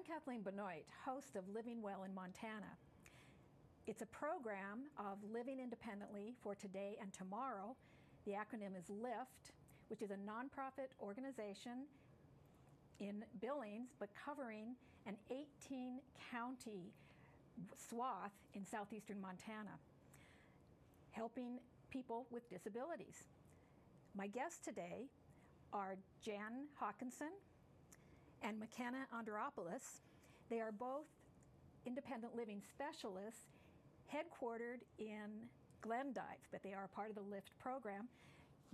I'm Kathleen Benoit, host of Living Well in Montana. It's a program of living independently for today and tomorrow. The acronym is LIFTT, which is a nonprofit organization in Billings, but covering an 18-county swath in southeastern Montana, helping people with disabilities. My guests today are Jan Hawkinson and MaKenna Andreopoulos. They are both independent living specialists headquartered in Glendive, but they are a part of the LIFTT program.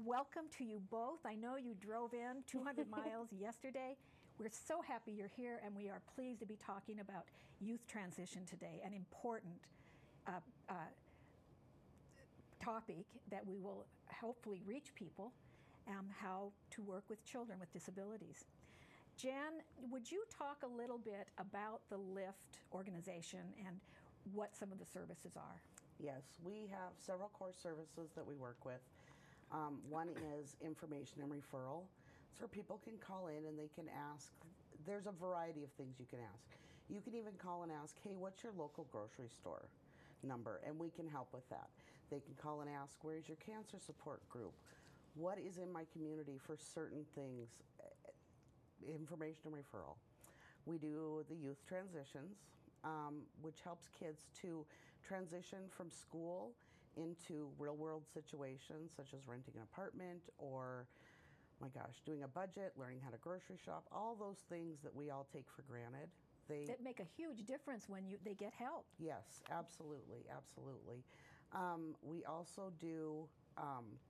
Welcome to you both. I know you drove in 200 miles yesterday. We're so happy you're here, and we are pleased to be talking about youth transition today, an important topic that we will hopefully reach people, how to work with children with disabilities. Jan, would you talk a little bit about the LIFTT organization and what some of the services are? Yes, we have several core services that we work with. One is information and referral. So people can call in and they can ask. There's a variety of things you can ask. You can even call and ask, hey, what's your local grocery store number? And we can help with that. They can call and ask, where's your cancer support group? What is in my community for certain things? Information and referral. We do the youth transitions, which helps kids to transition from school into real world situations such as renting an apartment or, my gosh, doing a budget, learning how to grocery shop, all those things that we all take for granted. That make a huge difference when they get help. Yes, absolutely, absolutely. We also do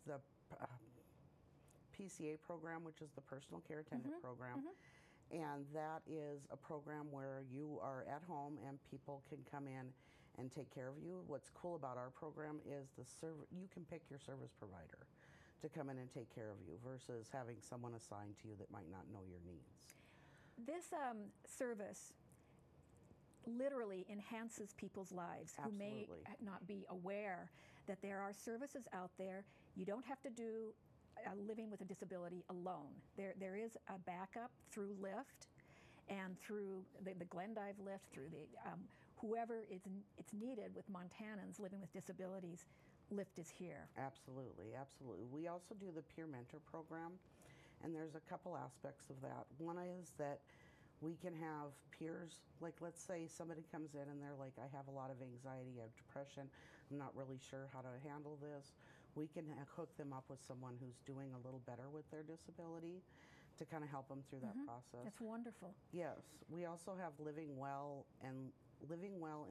the PCA program, which is the personal care attendant program. And that is a program where you are at home and people can come in and take care of you. What's cool about our program is you can pick your service provider to come in and take care of you versus having someone assigned to you that might not know your needs. This service literally enhances people's lives. Absolutely. Who may not be aware that there are services out there. You don't have to do living with a disability alone. There is a backup through LIFTT and through the Glendive LIFTT, through the whoever it's needed with Montanans living with disabilities. LIFTT is here. Absolutely, absolutely. We also do the peer mentor program, and there's a couple aspects of that. One is that we can have peers, like let's say somebody comes in and they're like, I have a lot of anxiety, I have depression, I'm not really sure how to handle this. We can hook them up with someone who's doing a little better with their disability to kind of help them through that process. That's wonderful. Yes. We also have living well in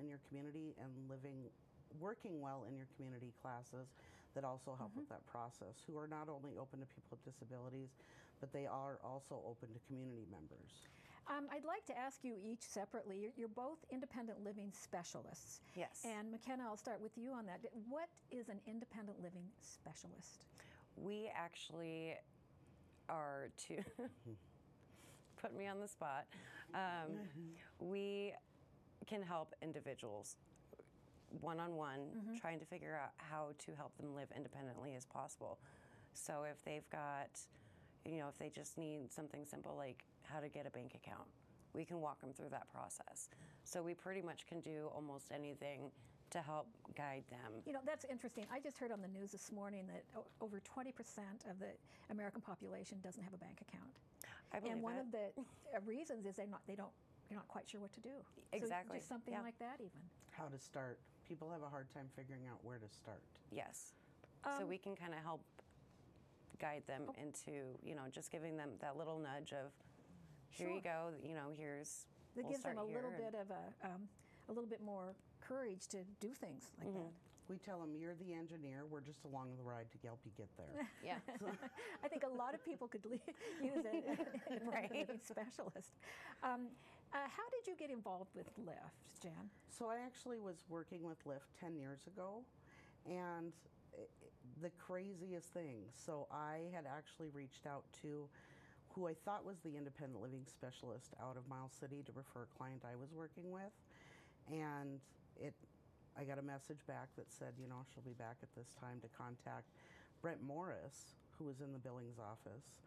your community and working well in your community classes that also help with that process, who are not only open to people with disabilities, but they are also open to community members. I'd like to ask you each separately. You're both independent living specialists. Yes. And MaKenna, I'll start with you on that. What is an independent living specialist? We actually are to put me on the spot. We can help individuals one-on-one, trying to figure out how to help them live independently as possible. So if they've got, if they just need something simple like how to get a bank account, we can walk them through that process. So we pretty much can do almost anything to help guide them. That's interesting. I just heard on the news this morning that over 20% of the American population doesn't have a bank account. I believe and one of the reasons is you're not quite sure what to do. Exactly. So just something like that even. How to start. People have a hard time figuring out where to start. Yes. So we can kind of help guide them into, just giving them that little nudge of, here you go, here's. That gives them a little bit of a little bit more courage to do things like that. We tell them, you're the engineer, we're just along the ride to help you get there. Yeah. I think a lot of people could use a living specialist. How did you get involved with LIFTT, Jan? So I actually was working with LIFTT 10 years ago, and the craziest thing, so I had actually reached out to who I thought was the independent living specialist out of Miles City to refer a client I was working with, and I got a message back that said, she'll be back at this time to contact Brent Morris, who was in the Billings office,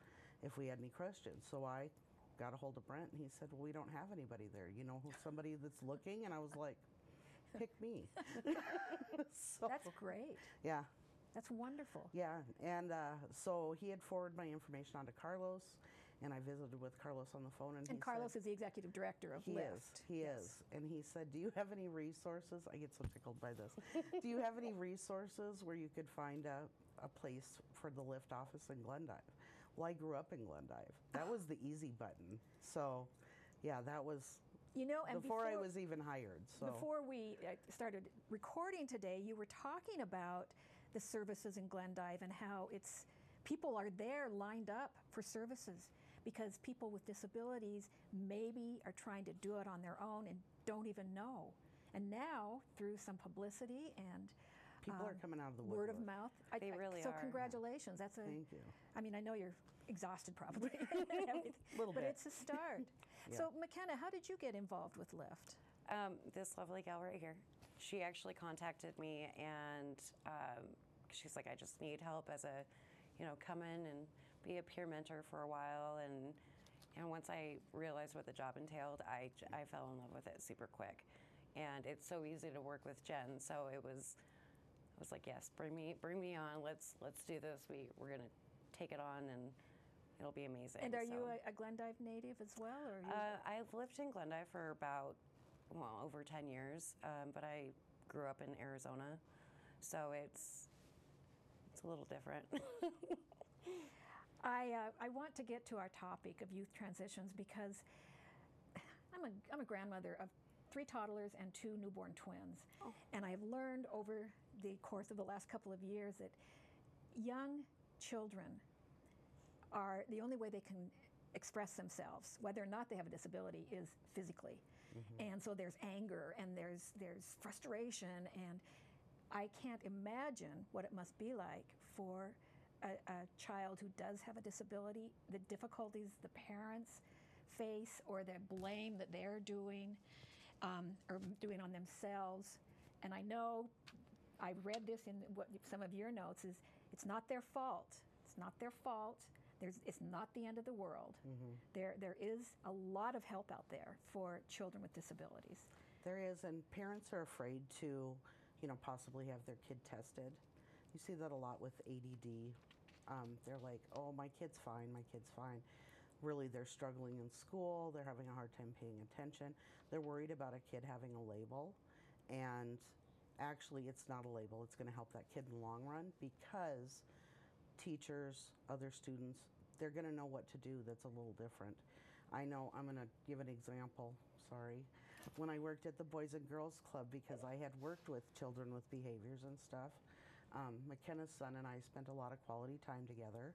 if we had any questions. So I got a hold of Brent, and he said, well, we don't have anybody there. You know, somebody that's looking? And I was like, pick me. So, That's great. yeah. That's wonderful. Yeah, and so he had forwarded my information on to Carlos, and I visited with Carlos on the phone. And Carlos is the executive director of LIFT. He is. And he said, do you have any resources? I get so tickled by this. Do you have any resources where you could find a place for the LIFT office in Glendive? Well, I grew up in Glendive. That was the easy button. So, yeah, that was and before I was even hired. So before we started recording today, you were talking about the services in Glendive and how people are there lined up for services because people with disabilities maybe are trying to do it on their own and don't even know. And now, through some publicity and people are coming out of the word woodwork. of mouth. They really so are. congratulations. That's Thank you. I mean, I know you're exhausted probably, Little but bit. it's a start. Yeah. So MaKenna, how did you get involved with LIFT? This lovely gal right here, she actually contacted me, and she's like, I just need help as a, come in and be a peer mentor for a while. And once I realized what the job entailed, I fell in love with it super quick. And it's so easy to work with Jen, so I was like, yes, bring me on. Let's do this. We're gonna take it on, and it'll be amazing. And are you a Glendive native as well? Or I've lived in Glendive for about, over 10 years, but I grew up in Arizona, so it's a little different. I want to get to our topic of youth transitions because I'm a grandmother of 3 toddlers and 2 newborn twins. Oh. And I've learned over the course of the last couple of years that young children are the only way they can express themselves, whether or not they have a disability, is physically. Mm-hmm. And so there's anger and there's frustration, and I can't imagine what it must be like for a child who does have a disability, the difficulties the parents face or the blame that they're doing or doing on themselves. And I know, I read this in some of your notes, is it's not their fault. It's not their fault. It's not the end of the world. Mm-hmm. There is a lot of help out there for children with disabilities. There is, and parents are afraid to, possibly have their kid tested. You see that a lot with ADD. They're like, oh, my kid's fine, my kid's fine. Really, they're struggling in school. They're having a hard time paying attention. They're worried about a kid having a label. And actually, it's not a label. It's going to help that kid in the long run because teachers, other students, they're going to know what to do that's a little different. I know, I'm going to give an example, sorry. When I worked at the Boys and Girls Club, because I had worked with children with behaviors and stuff, McKenna's son and I spent a lot of quality time together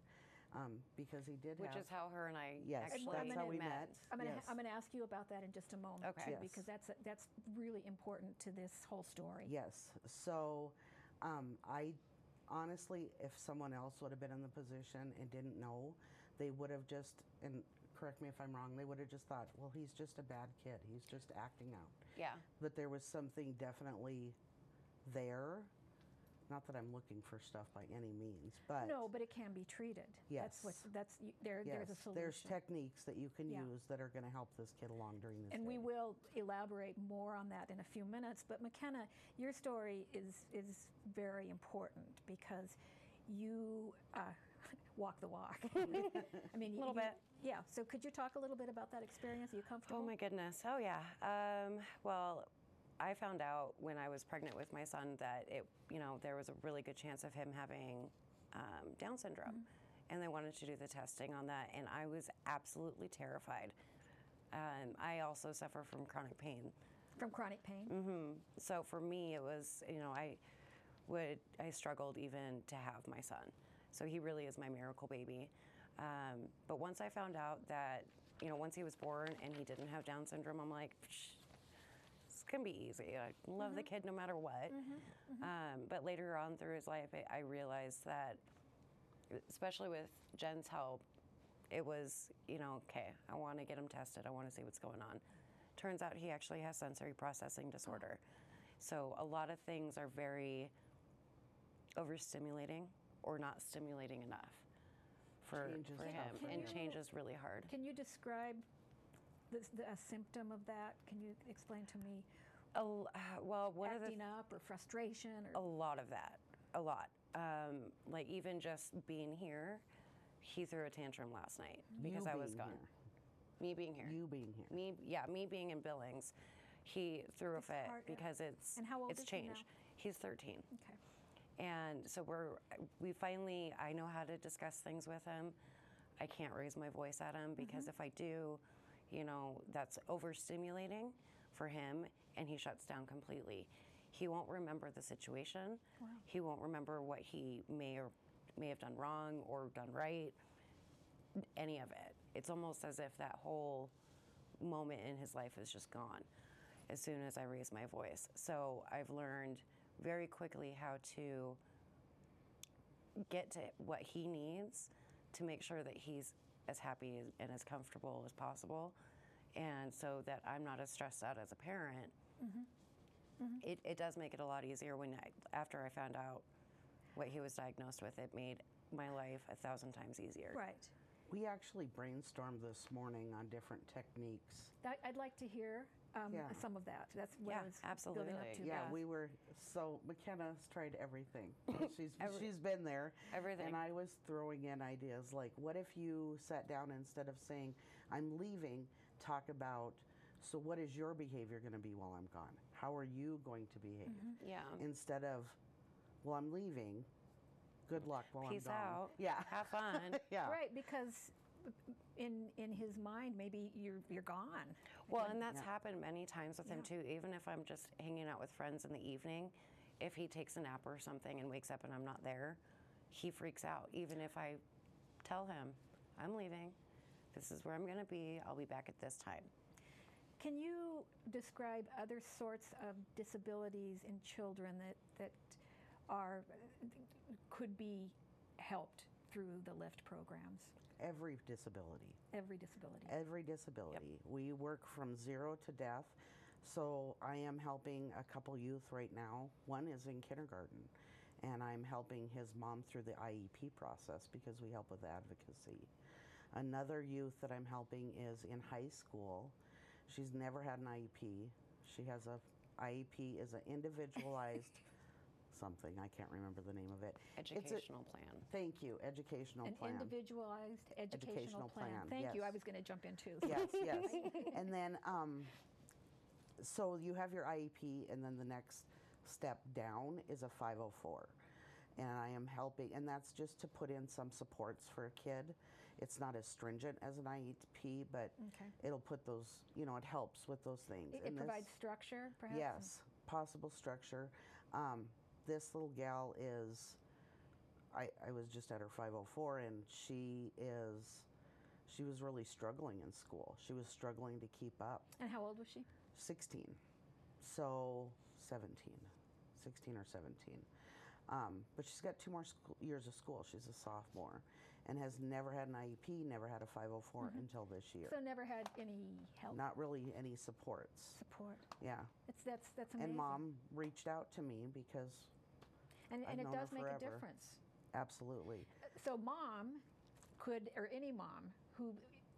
because he did Which is how her and I yes, actually that's how we met. I'm going to ask you about that in just a moment, Okay. too, because that's really important to this whole story. Yes. So I honestly, if someone else would have been in the position and didn't know, they would have just, and correct me if I'm wrong, they would have just thought, well, he's just a bad kid. He's just acting out. Yeah. But there was something definitely there. Not that I'm looking for stuff by any means, but no, but it can be treated. Yes. There's a solution. There's techniques that you can Yeah. use that are going to help this kid along during this And we day. will elaborate more on that in a few minutes. But McKenna, your story is very important because you walk the walk. I mean, a little bit. Yeah. So could you talk a little bit about that experience? Are you comfortable? Oh my goodness. Oh yeah. Well, I found out when I was pregnant with my son that there was a really good chance of him having Down syndrome, mm-hmm. and they wanted to do the testing on that, and I was absolutely terrified. I also suffer from chronic pain. From chronic pain? Mm-hmm. So for me, it was I struggled even to have my son. So he really is my miracle baby. But once I found out that once he was born and he didn't have Down syndrome, I'm like, it's gonna be easy. I love mm-hmm. the kid no matter what. Mm-hmm. Mm-hmm. But later on through his life, I realized that, especially with Jen's help, it was, okay, I want to get him tested. I want to see what's going on. Turns out he actually has sensory processing disorder. So a lot of things are very overstimulating or not stimulating enough for him. And change is really hard. Can you describe a symptom of that? Can you explain to me? Well, one of the Acting up or frustration a or lot of that, a lot. Like even just being here, he threw a tantrum last night because I was being gone. here. Me being here. You being here. Me being in Billings, he threw a It's fit hard, yeah. because it's And how old it's is he now? changed. He's 13. Okay. And so we finally, I know how to discuss things with him. I can't raise my voice at him because if I do, that's overstimulating for him and he shuts down completely. He won't remember the situation. Wow. He won't remember what he may have done wrong or done right, any of it. It's almost as if that whole moment in his life is just gone as soon as I raise my voice. So I've learned very quickly how to get to what he needs to make sure that he's as happy and as comfortable as possible, and so that I'm not as stressed out as a parent. It does make it a lot easier after I found out what he was diagnosed with. It made my life 1,000 times easier. Right. We actually brainstormed this morning on different techniques. I'd like to hear some of that. That's what I was absolutely. building up to. Yeah, MaKenna's tried everything. She's been there. Everything. And I was throwing in ideas like, what if you sat down instead of saying, I'm leaving, talk about, so what is your behavior going to be while I'm gone? How are you going to behave? Yeah. Instead of, well, I'm leaving, good luck while Peace I'm gone. out. Yeah. Have fun. Yeah. Right, because in his mind, maybe you're gone. Well, and that's happened many times with him too. Even if I'm just hanging out with friends in the evening, if he takes a nap or something and wakes up and I'm not there, he freaks out. Even if I tell him, I'm leaving, this is where I'm going to be, I'll be back at this time. Can you describe other sorts of disabilities in children that could be helped through the LIFTT programs? Every disability. Every disability. Every disability. We work from 0 to death. So I am helping a couple youth right now. One is in kindergarten, and I'm helping his mom through the IEP process because we help with advocacy. Another youth that I'm helping is in high school. She's never had an IEP. She has IEP is an individualized something. I can't remember the name of it. Educational plan. Thank you. Educational An plan. individualized educational plan. Thank yes. you. I was going to jump in too. Yes, yes. And then, so you have your IEP, and then the next step down is a 504. And I am helping, and that's just to put in some supports for a kid. It's not as stringent as an IEP, but it'll put those, it helps with those things. It provides structure, perhaps? Yes, possible structure. This little gal is, I was just at her 504, and she was really struggling in school. She was struggling to keep up. And how old was she? 16. So 17. 16 or 17. But she's got 2 more years of school. She's a sophomore and has never had an IEP, never had a 504 until this year. So never had any help? Not really any supports. Support. Yeah. That's amazing. And Mom reached out to me because And I've it known does her make forever. a difference. Absolutely. So Mom could, or any mom who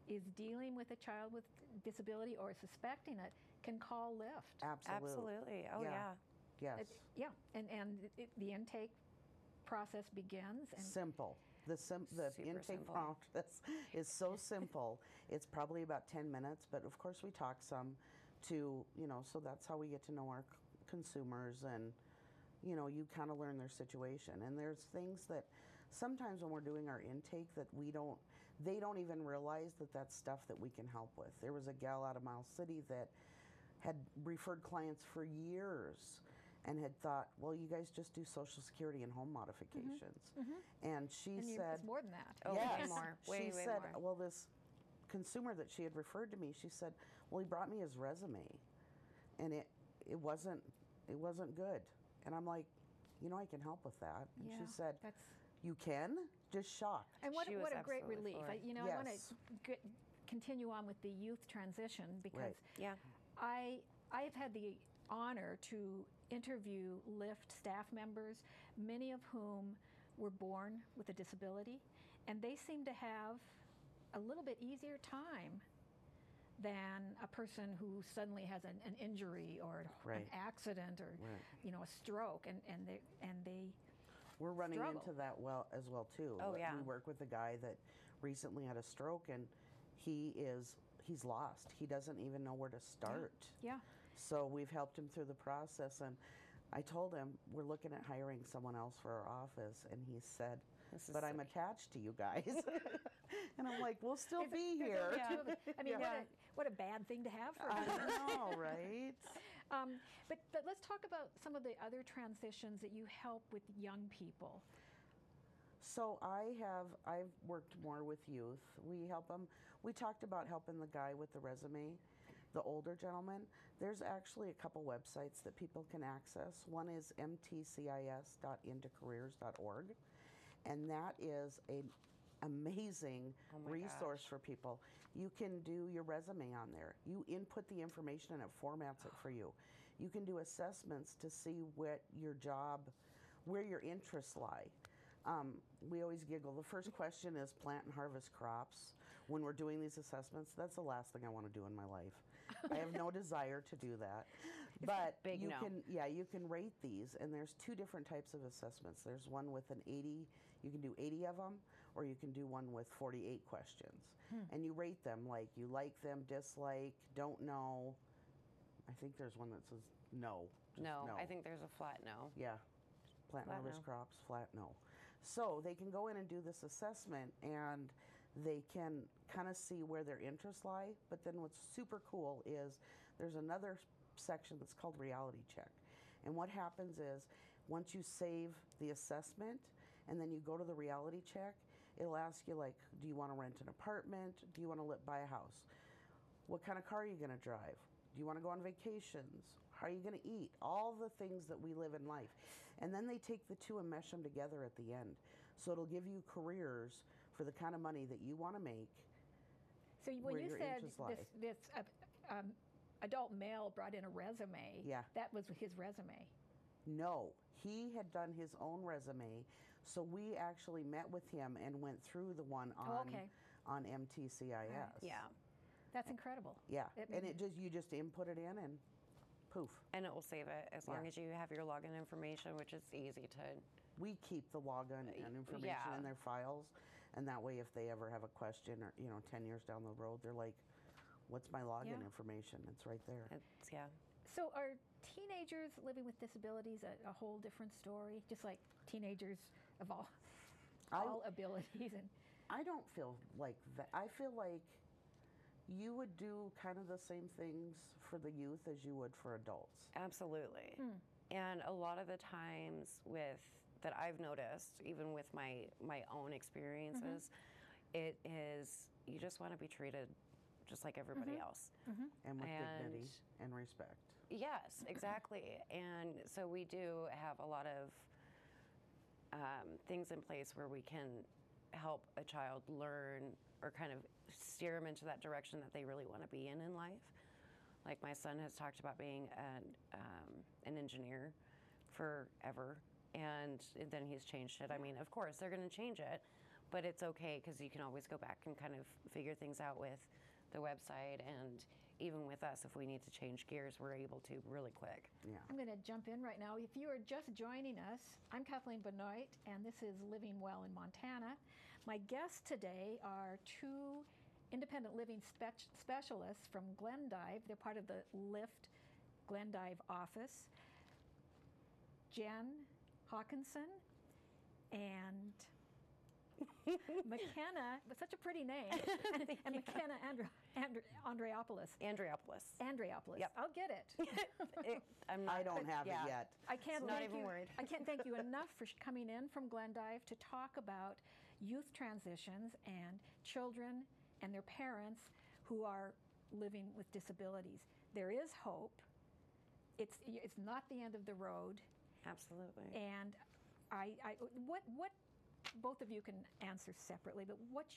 is dealing with a child with disability or suspecting it, can call LIFTT. Absolutely. Oh, yeah. Yes. And the intake process begins. And Simple. The Super intake simple. process is so simple. It's probably about 10 minutes, but of course we talk some to, so that's how we get to know our consumers, and, you kind of learn their situation. And there's things that sometimes when we're doing our intake that they don't even realize that that's stuff that we can help with. There was a gal out of Miles City that had referred clients for years and had thought, well, you guys just do Social Security and home modifications. And she said, it's more than that. Oh, yes. way more. Way She said, more. well, this consumer that she had referred to me, she said, well, he brought me his resume, and it wasn't good. And I'm like, I can help with that. And she said, you can? Just shocked. And what She was a great absolutely relief. floored. I want Yes. to continue on with the youth transition because Yeah. I have had the honor to interview LIFTT staff members, many of whom were born with a disability, and they seem to have a little bit easier time than a person who suddenly has an injury or an Right. accident or Right. a stroke, and they We're running struggle. into that as well too. Oh, yeah. We work with a guy that recently had a stroke, and he's lost. He doesn't even know where to start. Yeah. So we've helped him through the process, and I told him we're looking at hiring someone else for our office, and he said, This is "But I'm silly. attached to you guys." And I'm like, "We'll still be There's here." only two of us. I mean, Yeah. what a bad thing to have for I us. know, right? But let's talk about some of the other transitions that you help with young people. So I've worked more with youth. We help them. We talked about helping the guy with the resume, the older gentleman. There's actually a couple websites that people can access. One is mtcis.intocareers.org, and that is an amazing Oh my resource gosh. for people. You can do your resume on there. You input the information and it formats it for you. You can do assessments to see what your job, where your interests lie. We always giggle. The first question is plant and harvest crops. When we're doing these assessments, that's the last thing I want to do in my life. I have no desire to do that. But big you no. you can rate these, and there's two different types of assessments. There's one with an 80, you can do 80 of them, or you can do one with 48 questions. And you rate them like you like them, dislike, don't know. I think there's one that says no. Just No, no. I think there's a flat no. Yeah, plant and Flat harvest no. crops, flat no. So they can go in and do this assessment, and they can kind of see where their interests lie. But then what's super cool is there's another section that's called reality check. And what happens is once you save the assessment and then you go to the reality check, it'll ask you like, do you want to rent an apartment? Do you want to buy a house? What kind of car are you going to drive? Do you want to go on vacations? How are you going to eat? All the things that we live in life. And then they take the two and mesh them together at the end. So it'll give you careers for the kind of money that you want to make. So when Where you your said interests lie. this adult male brought in a resume, Yeah. that was his resume. No, he had done his own resume. So we actually met with him and went through the one on okay. on MTCIS. Yeah. That's incredible. Yeah. It- And you just input it in and poof. And it will save it as long Yeah. as you have your login information, which is easy to. We keep the login and information Yeah. in their files, and that way if they ever have a question or 10 years down the road, they're like, what's my login Yeah. information? It's right there. It's yeah. So are teenagers living with disabilities a whole different story? Just like teenagers of all abilities and I don't feel like that. I feel like you would do kind of the same things for the youth as you would for adults. Absolutely. And a lot of the times that I've noticed, even with my own experiences, it is you just want to be treated just like everybody else. And with And- dignity and respect. Yes, exactly. And so we do have a lot of things in place where we can help a child learn or kind of steer them into that direction that they really want to be in life. Like my son has talked about being an engineer forever, and then he's changed it. I mean, of course, they're going to change it, but it's okay because you can always go back and kind of figure things out with the website, and even with us, if we need to change gears, we're able to really quick. Yeah. I'm going to jump in right now. If you are just joining us, I'm Kathleen Benoit, and this is Living Well in Montana. My guests today are two independent living specialists from Glendive. They're part of the LIFTT Glendive office. Jen Hawkinson and MaKenna, but such a pretty name, and MaKenna Andreopoulos. Andreopoulos. Yep. I'll get it. I don't have it yet. I can't Not thank even you. worried. I can't thank you enough for coming in from Glendive to talk about youth transitions and children and their parents who are living with disabilities. There is hope. It's not the end of the road. Absolutely. And what both of you can answer separately, but what's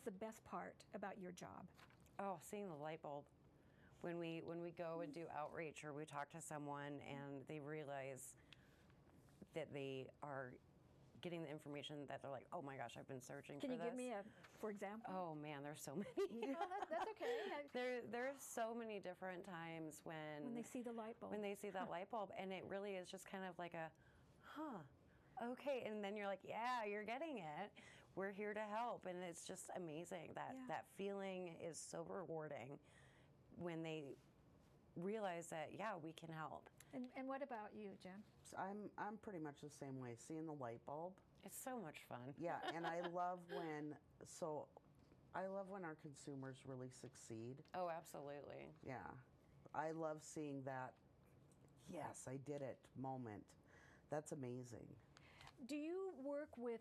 the best part about your job? Oh, seeing the light bulb. When we go and do outreach or we talk to someone and they realize that they are getting the information that they're like, oh my gosh, I've been searching Can for you this. give me for example? Oh man, there's so many. That's okay. There's so many different times When they see the light bulb. when they see that light bulb, and it really is just kind of like a, okay, and then you're like, yeah, you're getting it. We're here to help, and it's just amazing that feeling is so rewarding when they realize that we can help. And what about you, Jen? So I'm pretty much the same way. Seeing the light bulb. It's so much fun. Yeah, and I love when our consumers really succeed. Oh, absolutely. Yeah. I love seeing that, yes, I did it moment. That's amazing. Do you work with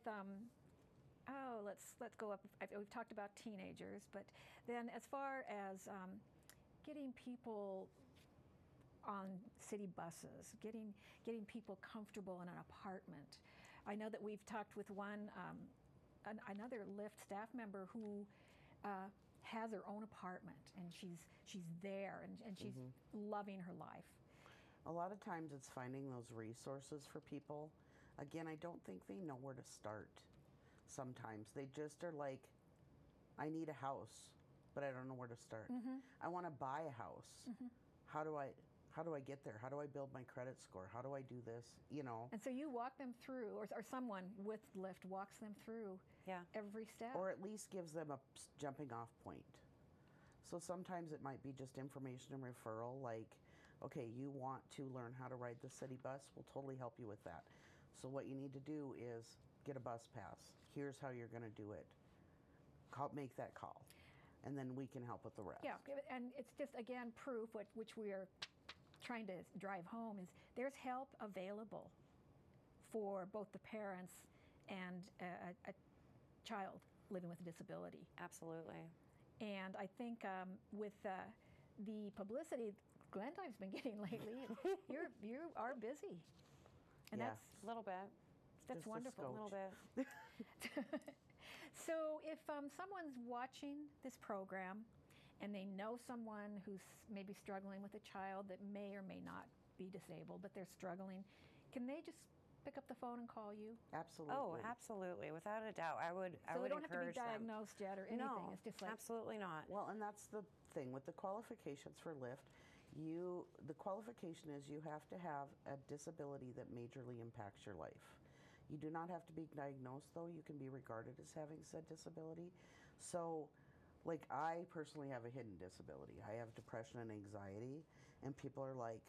let's go up. We've talked about teenagers, but then as far as getting people on city buses, getting people comfortable in an apartment. I know that we've talked with another Lyft staff member who has her own apartment, and she's there, and she's loving her life. A lot of times it's finding those resources for people. Again, I don't think they know where to start. Sometimes they just are like, I need a house, but I don't know where to start. I want to buy a house. How do I get there? How do I build my credit score? How do I do this? And so you walk them through, or someone with Lyft walks them through every step. Or at least gives them a jumping off point. So sometimes it might be just information and referral, like, okay, you want to learn how to ride the city bus? We'll totally help you with that. So what you need to do is get a bus pass. Here's how you're going to do it. Make that call. And then we can help with the rest. Yeah, and it's just, again, proof, which we are trying to drive home, is there's help available for both the parents and a child living with a disability. Absolutely. And I think with the publicity Glendive's been getting lately, you are busy. And that's a little bit. That's just wonderful. A little bit. So if someone's watching this program and they know someone who's maybe struggling with a child that may or may not be disabled, but they're struggling, can they just pick up the phone and call you? Absolutely. Oh, absolutely. Without a doubt. I would So they don't have to be encourage them. diagnosed yet or anything. No, It's just like, absolutely not. Well, and that's the thing with the qualifications for Lyft. The qualification is you have to have a disability that majorly impacts your life. You do not have to be diagnosed, though. You can be regarded as having said disability. So, like, I personally have a hidden disability. I have depression and anxiety, and people are like,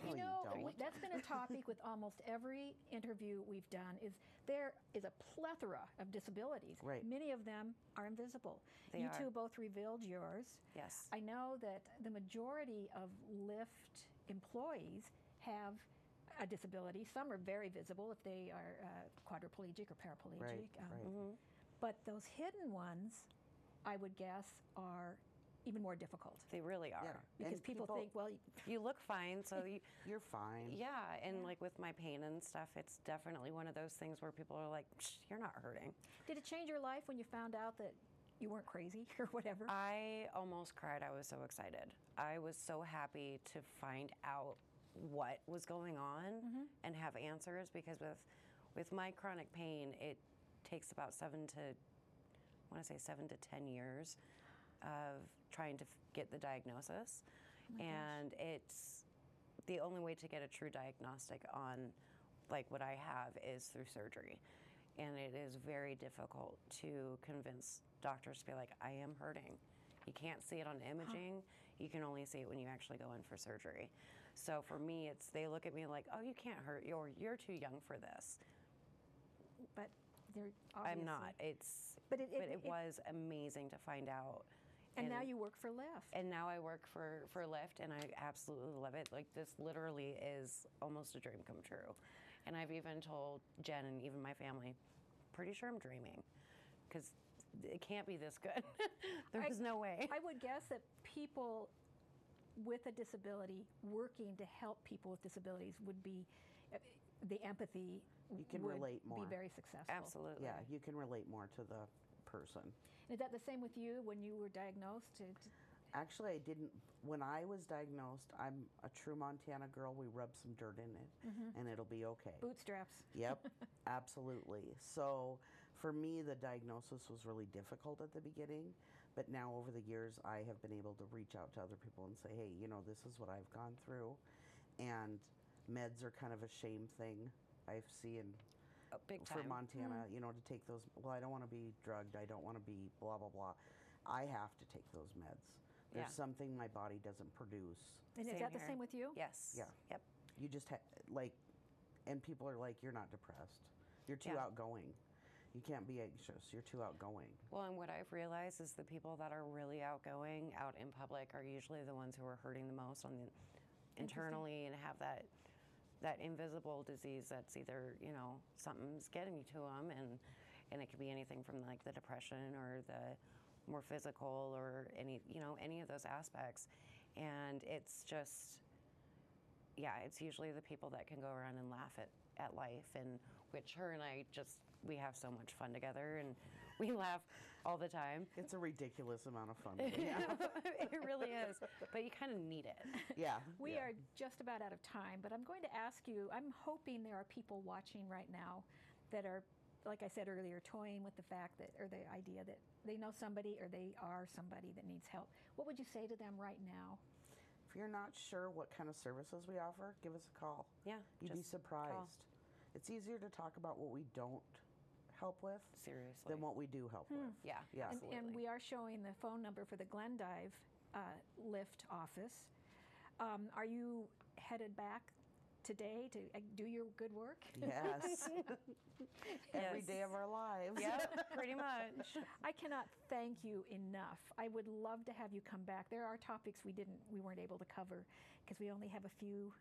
no, you don't. that's been a topic with almost every interview we've done, is there is a plethora of disabilities. Right. Many of them are invisible. They you are. two both revealed yours. Yes. I know that the majority of Lyft employees have a disability. Some are very visible if they are quadriplegic or paraplegic. Right. But those hidden ones, I would guess, are even more difficult. They really are. Yeah. Because And people think, well, You look fine, so you're fine. yeah, and like with my pain and stuff, it's definitely one of those things where people are like, you're not hurting. did it change your life when you found out that you weren't crazy or whatever? I almost cried. I was so excited. I was so happy to find out what was going on and have answers, because with my chronic pain, it takes about 7 to 10 years of trying to get the diagnosis. And it's the only way to get a true diagnostic on like what I have is through surgery. And it is very difficult to convince doctors to be like, I am hurting. You can't see it on imaging. You can only see it when you actually go in for surgery. So for me, they look at me like, oh, you can't hurt, or you're too young for this. But they're obviously. I'm not. But it was amazing to find out. And now you work for Lyft. And now I work for Lyft, and I absolutely love it. Like, this literally is almost a dream come true. And I've even told Jen and even my family, pretty sure I'm dreaming, because it can't be this good. There's no way. I would guess that people with a disability working to help people with disabilities would be, the empathy You can would relate more. be very successful. Absolutely. Yeah, you can relate more to the person. Is that the same with you when you were diagnosed? Actually, I didn't. When I was diagnosed, I'm a true Montana girl. We rub some dirt in it, and it'll be okay. Bootstraps. Yep, absolutely. So for me, the diagnosis was really difficult at the beginning, but now over the years, I have been able to reach out to other people and say, hey, you know, this is what I've gone through, and meds are kind of a shame thing I've seen Big for time. Montana, you know, to take those. Well, I don't want to be drugged. I don't want to be blah, blah, blah. I have to take those meds. There's Yeah. something my body doesn't produce. And is Same that the here. same with you? Yes. Yeah. Yep. You just like, and people are like, you're not depressed. You're too Yeah. outgoing. You can't be anxious. You're too outgoing. Well, and what I've realized is the people that are really outgoing out in public are usually the ones who are hurting the most on the internally and have that invisible disease that's either, you know, something's getting to them, and it could be anything from like the depression or the more physical or any, you know, any of those aspects. And it's just, yeah, it's usually the people that can go around and laugh at life, and which her and I just, we have so much fun together and we laugh all the time. It's a ridiculous amount of fun. It really is, but you kind of need it. Yeah. We yeah. are just about out of time, but I'm going to ask you, I'm hoping there are people watching right now that are, like I said earlier, toying with the fact that, or the idea that they know somebody or they are somebody that needs help. What would you say to them right now? If you're not sure what kind of services we offer, give us a call. Yeah, You'd be just surprised. call. It's easier to talk about what we don't help with Seriously. than what we do help with. Yeah, Yeah. absolutely. And we are showing the phone number for the Glendive LIFTT office. Are you headed back today to do your good work? Yes. Every Yes. day of our lives. Yeah, pretty much. I cannot thank you enough. I would love to have you come back. There are topics we weren't able to cover because we only have a few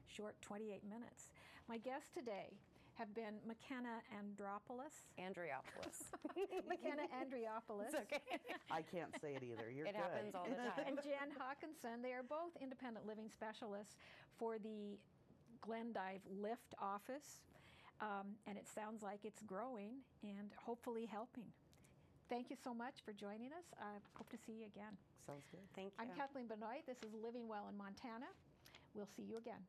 short 28 minutes. My guests today have been MaKenna Andreopoulos. MaKenna Andreopoulos. It's okay. I can't say it either. You're It good. happens all the time. And Jan Hawkinson. They are both independent living specialists for the Glendive LIFTT office. And it sounds like it's growing and hopefully helping. Thank you so much for joining us. I hope to see you again. Sounds good. Thank you. I'm Kathleen Benoit. This is Living Well in Montana. We'll see you again.